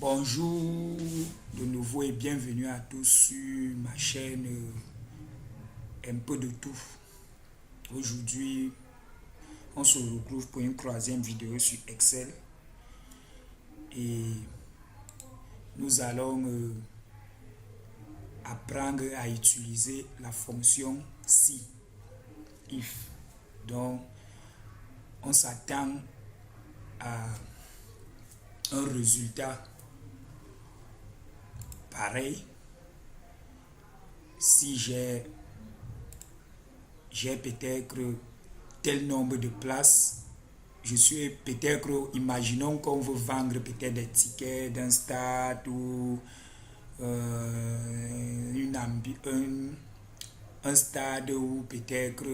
Bonjour de nouveau et bienvenue à tous sur ma chaîne Un peu de tout. Aujourd'hui, on se retrouve pour une troisième vidéo sur Excel et nous allons apprendre à utiliser la fonction si, if. Donc, on s'attend à un résultat pareil si j'ai peut-être tel nombre de places. Je suis peut-être, imaginons qu'on veut vendre peut-être des tickets d'un stade ou un stade ou peut-être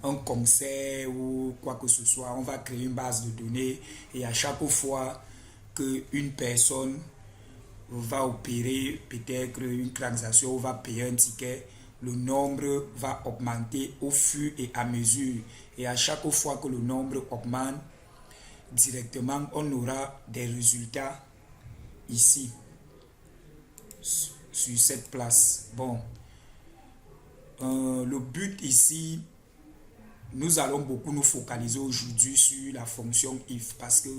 un concert ou quoi que ce soit. On va créer une base de données et à chaque fois qu'une personne va opérer peut-être une transaction ou va payer un ticket, le nombre va augmenter au fur et à mesure. Et à chaque fois que le nombre augmente, directement, on aura des résultats ici, sur cette place. Bon, le but ici, nous allons beaucoup nous focaliser aujourd'hui sur la fonction if parce que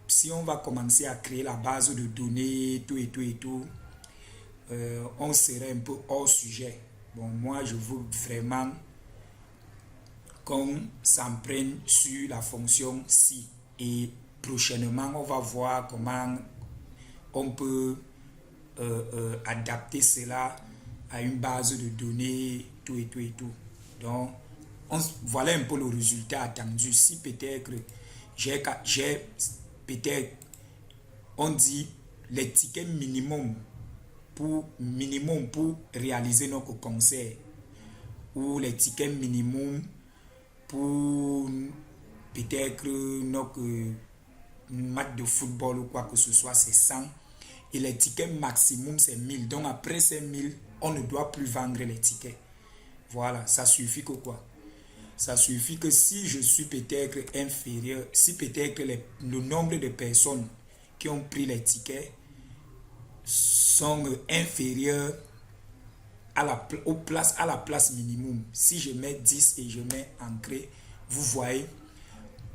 si on va commencer à créer la base de données, tout, on serait un peu hors sujet. Bon, moi, je veux vraiment qu'on s'en prenne sur la fonction si. Et prochainement, on va voir comment on peut adapter cela à une base de données, tout. Donc, voilà un peu le résultat attendu. Si peut-être j'ai peut-être, on dit les tickets minimum pour réaliser notre concert ou les tickets minimum pour peut-être notre match de football ou quoi que ce soit, c'est 100 et les tickets maximum c'est 1000. Donc après ces 1000, on ne doit plus vendre les tickets. Voilà, ça suffit que quoi? Ça suffit que si je suis peut-être inférieur, si peut-être le nombre de personnes qui ont pris les tickets sont inférieurs à la place minimum. Si je mets 10 et je mets ancré, vous voyez,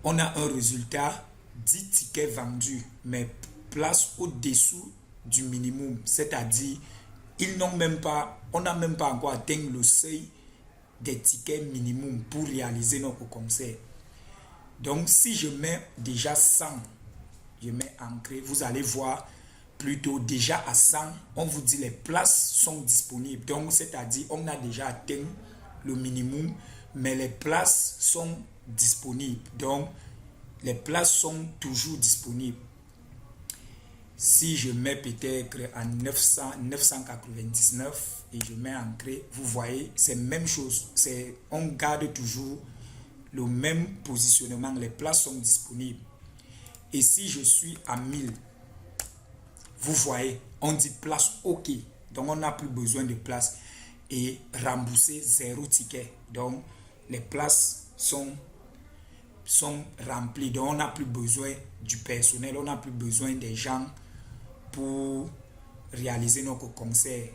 on a un résultat 10 tickets vendus, mais place au-dessous du minimum. C'est-à-dire, on n'a même pas encore atteint le seuil des tickets minimum pour réaliser notre concert. Donc, si je mets déjà 100, je mets ancré, vous allez voir plutôt déjà à 100, on vous dit les places sont disponibles. Donc, c'est-à-dire, on a déjà atteint le minimum, mais les places sont disponibles. Donc, les places sont toujours disponibles. Si je mets peut-être à 999 et je mets ancré, vous voyez, c'est la même chose. On garde toujours le même positionnement. Les places sont disponibles. Et si je suis à 1000, vous voyez, on dit place OK. Donc, on n'a plus besoin de place. Et rembourser 0 ticket. Donc, les places sont remplies. Donc, on n'a plus besoin du personnel. On n'a plus besoin des gens pour réaliser notre concert.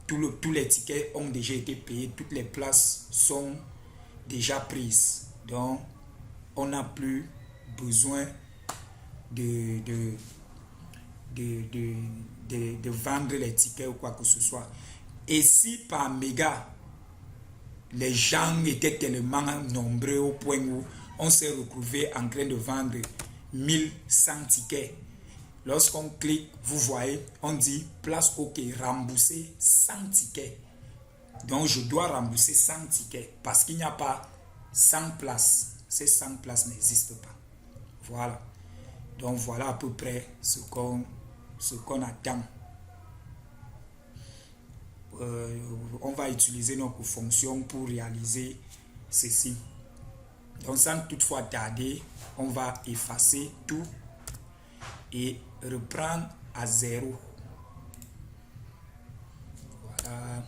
Tous les tickets ont déjà été payés. Toutes les places sont déjà prises. Donc, on n'a plus besoin de vendre les tickets ou quoi que ce soit. Et si par méga, les gens étaient tellement nombreux au point où on s'est retrouvé en train de vendre 1100 tickets, lorsqu'on clique, vous voyez, on dit place OK, rembourser 100 tickets. Donc je dois rembourser 100 tickets parce qu'il n'y a pas 100 places. Ces 100 places n'existent pas. Voilà. Donc voilà à peu près ce qu'on attend. On va utiliser notre fonction pour réaliser ceci. Donc sans toutefois tarder, on va effacer tout et reprendre à 0. Voilà.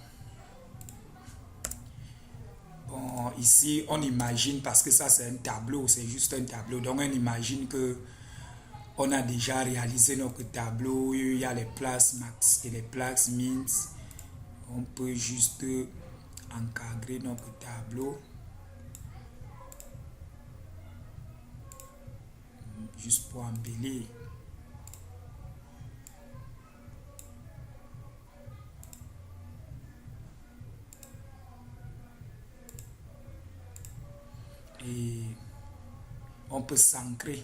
Bon, ici on imagine, parce que ça c'est un tableau, c'est juste un tableau, donc on imagine que on a déjà réalisé notre tableau. Il y a les places max et les places min. On peut juste encadrer notre tableau. Juste pour embellir. Et on peut s'ancrer.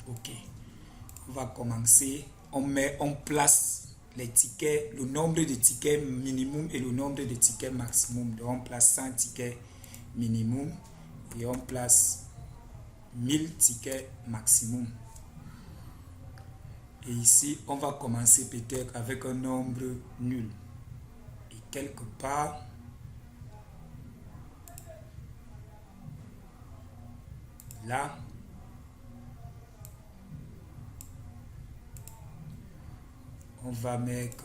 Ok. On va commencer. On place les tickets, le nombre de tickets minimum et le nombre de tickets maximum. Donc on place 100 tickets minimum et on place 1000 tickets maximum. Et ici, on va commencer peut-être avec un nombre nul. Et quelque part, là, on va mettre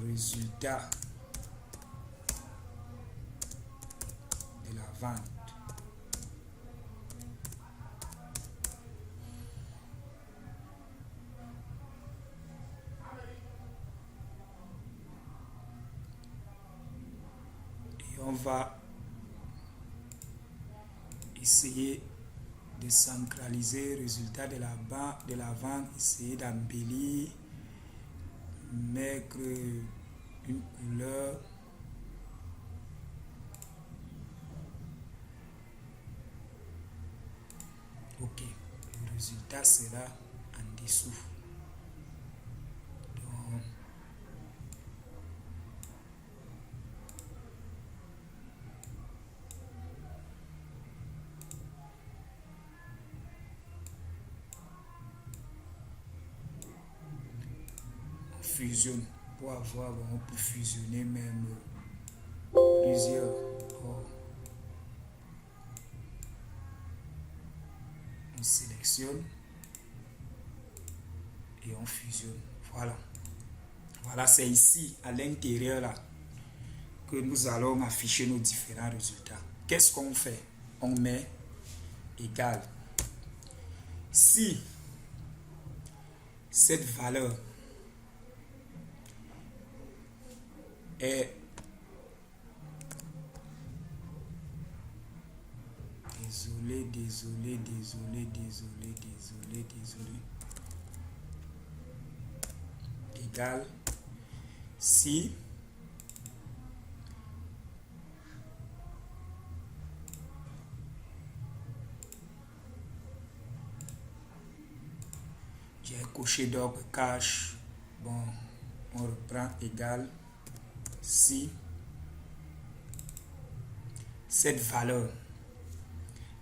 résultat de la vente. Et on va essayer de centraliser le résultat de la vente, essayer d'embellir, mettre une couleur. Ok, le résultat sera en dessous. Donc, on fusionne pour avoir, on peut fusionner même plusieurs. On sélectionne et on fusionne. Voilà. Voilà, c'est ici, à l'intérieur là, que nous allons afficher nos différents résultats. Qu'est-ce qu'on fait? On met égal. Si cette valeur est désolé, égal si j'ai coché d'ordre cache. Bon, on reprend égal si cette valeur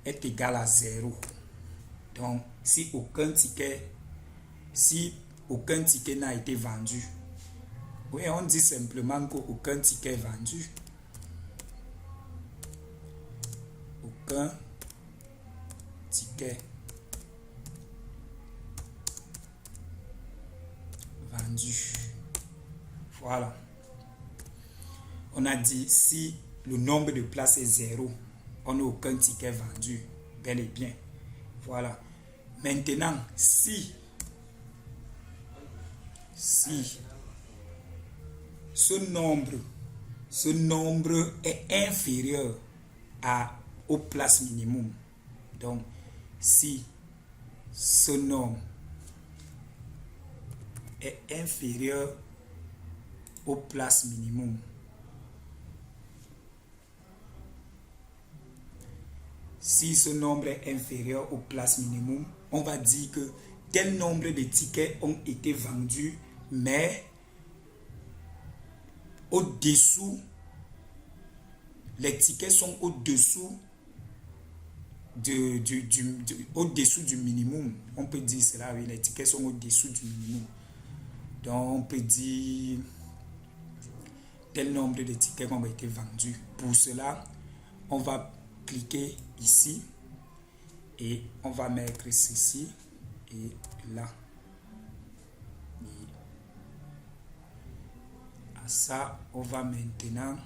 est égale à 0. Donc, si aucun ticket n'a été vendu, oui, on dit simplement qu'aucun ticket est vendu. Aucun ticket vendu. Voilà. On a dit si le nombre de places est 0, on n'a aucun ticket vendu. Bel et bien. Voilà. Maintenant, si ce nombre est inférieur aux places minimum, donc si ce nombre est inférieur aux places minimum, si ce nombre est inférieur aux places minimum, on va dire que tel nombre de tickets ont été vendus, mais au-dessous, les tickets sont au-dessous au-dessous du minimum. On peut dire cela, oui, les tickets sont au-dessous du minimum. Donc, on peut dire tel nombre de tickets ont été vendus. Pour cela, on va cliquer ici et on va mettre ceci et là. Et à ça, on va maintenant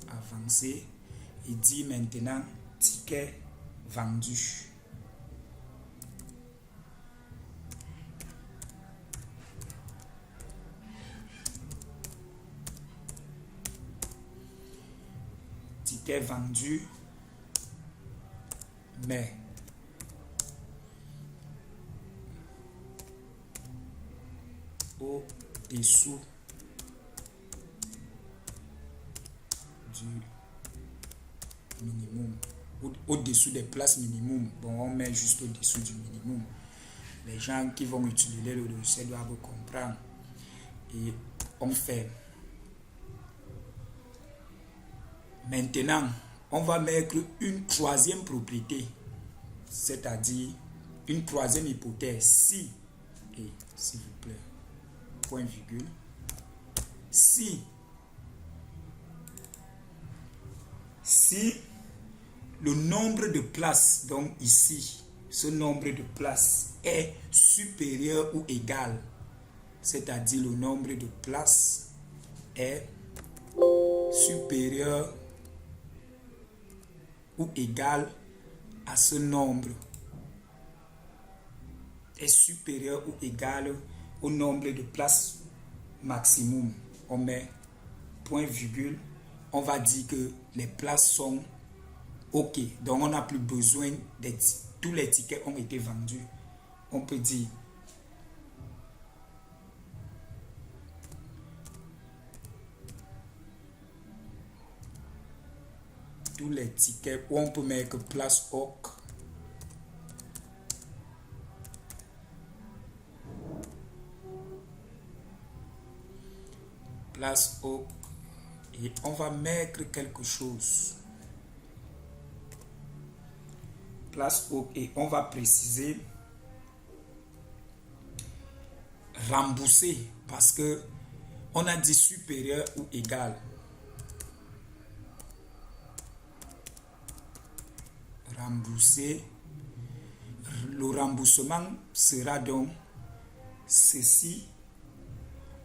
avancer et dire maintenant ticket vendu. Ticket vendu, mais au-dessous du minimum, au-dessous des places minimum. Bon, on met juste au-dessous du minimum. Les gens qui vont utiliser le logiciel doivent comprendre. Et on fait. Maintenant, on va mettre une troisième propriété, c'est-à-dire une troisième hypothèse. Si, et s'il vous plaît, point virgule, si le nombre de places, donc ici, ce nombre de places est supérieur ou égal, c'est-à-dire le nombre de places est supérieur ou égal à ce nombre, est supérieur ou égal au nombre de places maximum. On met point virgule, on va dire que les places sont OK. Donc on n'a plus besoin tous les tickets ont été vendus. On peut dire tous les tickets, ou on peut mettre place OK. Place OK. Et on va mettre quelque chose. Place OK. Et on va préciser rembourser parce que on a dit supérieur ou égal. Rembourser. Le remboursement sera donc ceci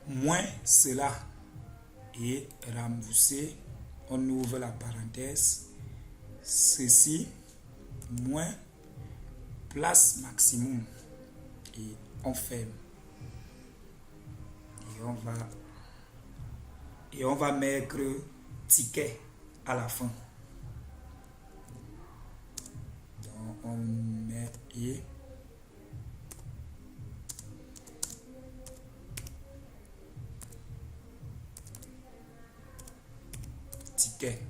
moins cela. Et rembourser, on ouvre la parenthèse, ceci moins place maximum. Et on ferme. Et on va mettre ticket à la fin. Donc on met et ticket.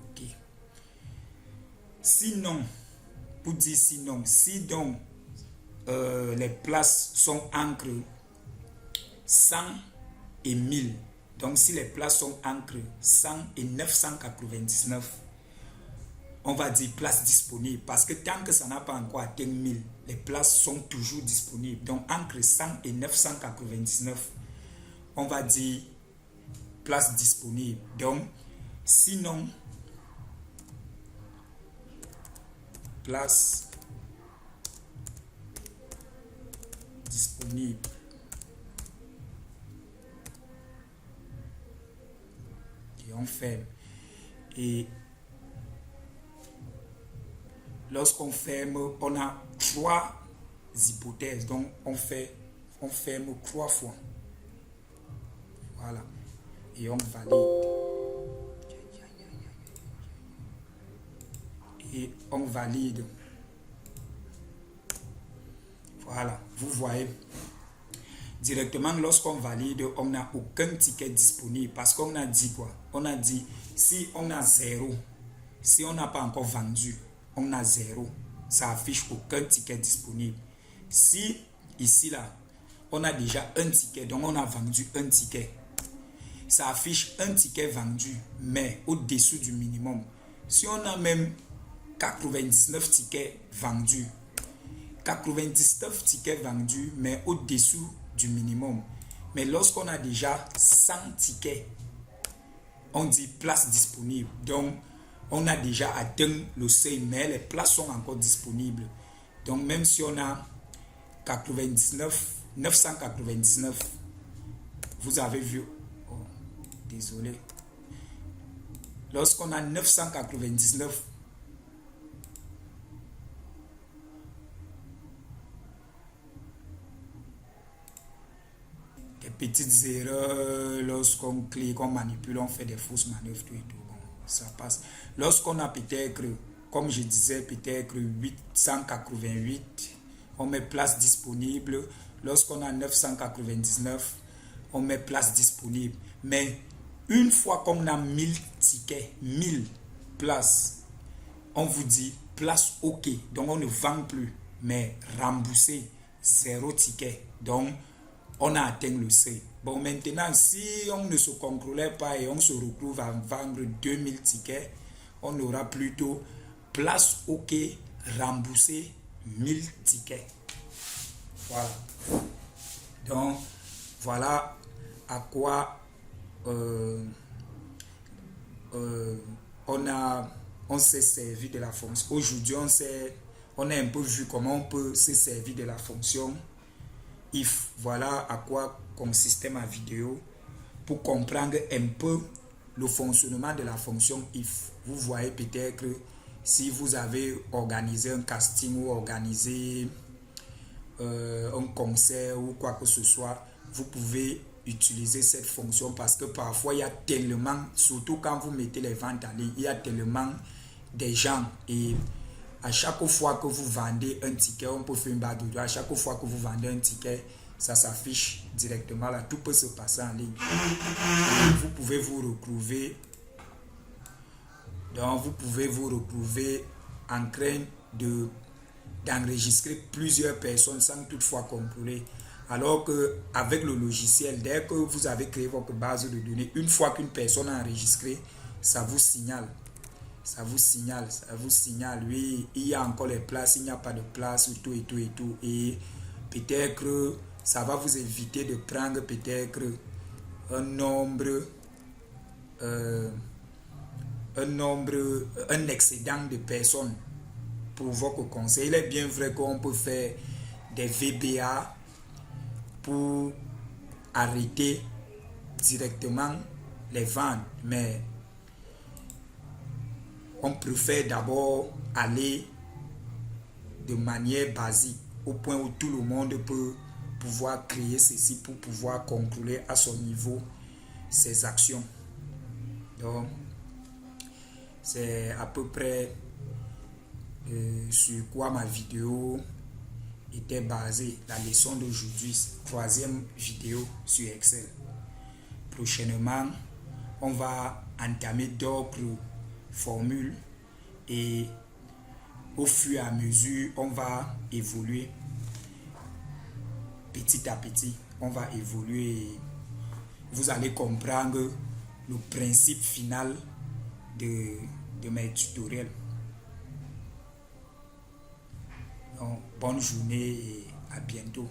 OK. Sinon, pour dire sinon, si donc les places sont entre 100 et 1000, donc si les places sont entre 100 et 999, on va dire place disponible, parce que tant que ça n'a pas encore atteint 1000, les places sont toujours disponibles. Donc entre 100 et 999, on va dire place disponible. Donc sinon, place disponible. Et on ferme. Et lorsqu'on ferme, on a 3 hypothèses. Donc on ferme 3 fois. Voilà. Et on valide. Et on valide. Voilà. Vous voyez. Directement, lorsqu'on valide, on n'a aucun ticket disponible. Parce qu'on a dit quoi? On a dit, si on a 0, si on n'a pas encore vendu, on a 0. Ça affiche aucun ticket disponible. Si, ici, là, on a déjà un ticket, donc on a vendu un ticket. Ça affiche un ticket vendu, mais au-dessous du minimum. Si on a même 99 tickets vendus, 99 tickets vendus, mais au-dessous du minimum. Mais lorsqu'on a déjà 100 tickets, on dit place disponible. Donc, on a déjà atteint le seuil, mais les places sont encore disponibles. Donc même si on a 999, vous avez vu, oh, désolé, lorsqu'on a 999, des petites erreurs, lorsqu'on clique, on manipule, on fait des fausses manœuvres, tout et tout, bon, ça passe. Lorsqu'on a peut-être, comme je disais, peut-être 888, on met place disponible. Lorsqu'on a 999, on met place disponible. Mais une fois qu'on a 1000 tickets, 1000 places, on vous dit place OK. Donc on ne vend plus, mais remboursé, 0 ticket. Donc on a atteint le seuil. Bon, maintenant, si on ne se contrôlait pas et on se retrouve à vendre 2000 tickets, on aura plutôt place OK, remboursé, 1000 tickets. Voilà. Donc, voilà à quoi on s'est servi de la fonction. Aujourd'hui, on a un peu vu comment on peut se servir de la fonction if. Voilà à quoi consistait ma vidéo pour comprendre un peu le fonctionnement de la fonction if. Vous voyez peut-être si vous avez organisé un casting ou organisé un concert ou quoi que ce soit, vous pouvez utiliser cette fonction parce que parfois il y a tellement, surtout quand vous mettez les ventes en ligne, il y a tellement de gens et à chaque fois que vous vendez un ticket, on peut faire une barre de droit, à chaque fois que vous vendez un ticket, ça s'affiche directement là, tout peut se passer en ligne. Et vous pouvez vous retrouver, donc vous pouvez vous retrouver en train d'enregistrer plusieurs personnes sans toutefois contrôler. Alors qu'avec le logiciel, dès que vous avez créé votre base de données, une fois qu'une personne a enregistré, ça vous signale. Ça vous signale, oui, il y a encore les places, il n'y a pas de place, tout et tout et tout. Et peut-être ça va vous éviter de prendre peut-être un excédent de personnes pour votre conseil. Il est bien vrai qu'on peut faire des VBA pour arrêter directement les ventes, mais on préfère d'abord aller de manière basique au point où tout le monde peut pouvoir créer ceci pour pouvoir contrôler à son niveau ses actions. Donc c'est à peu près sur quoi ma vidéo était basée. La leçon d'aujourd'hui, troisième vidéo sur Excel. Prochainement, on va entamer d'autres formules et au fur et à mesure, on va évoluer petit à petit. On va évoluer. Vous allez comprendre le principe final de mes tutoriels. Donc, bonne journée et à bientôt.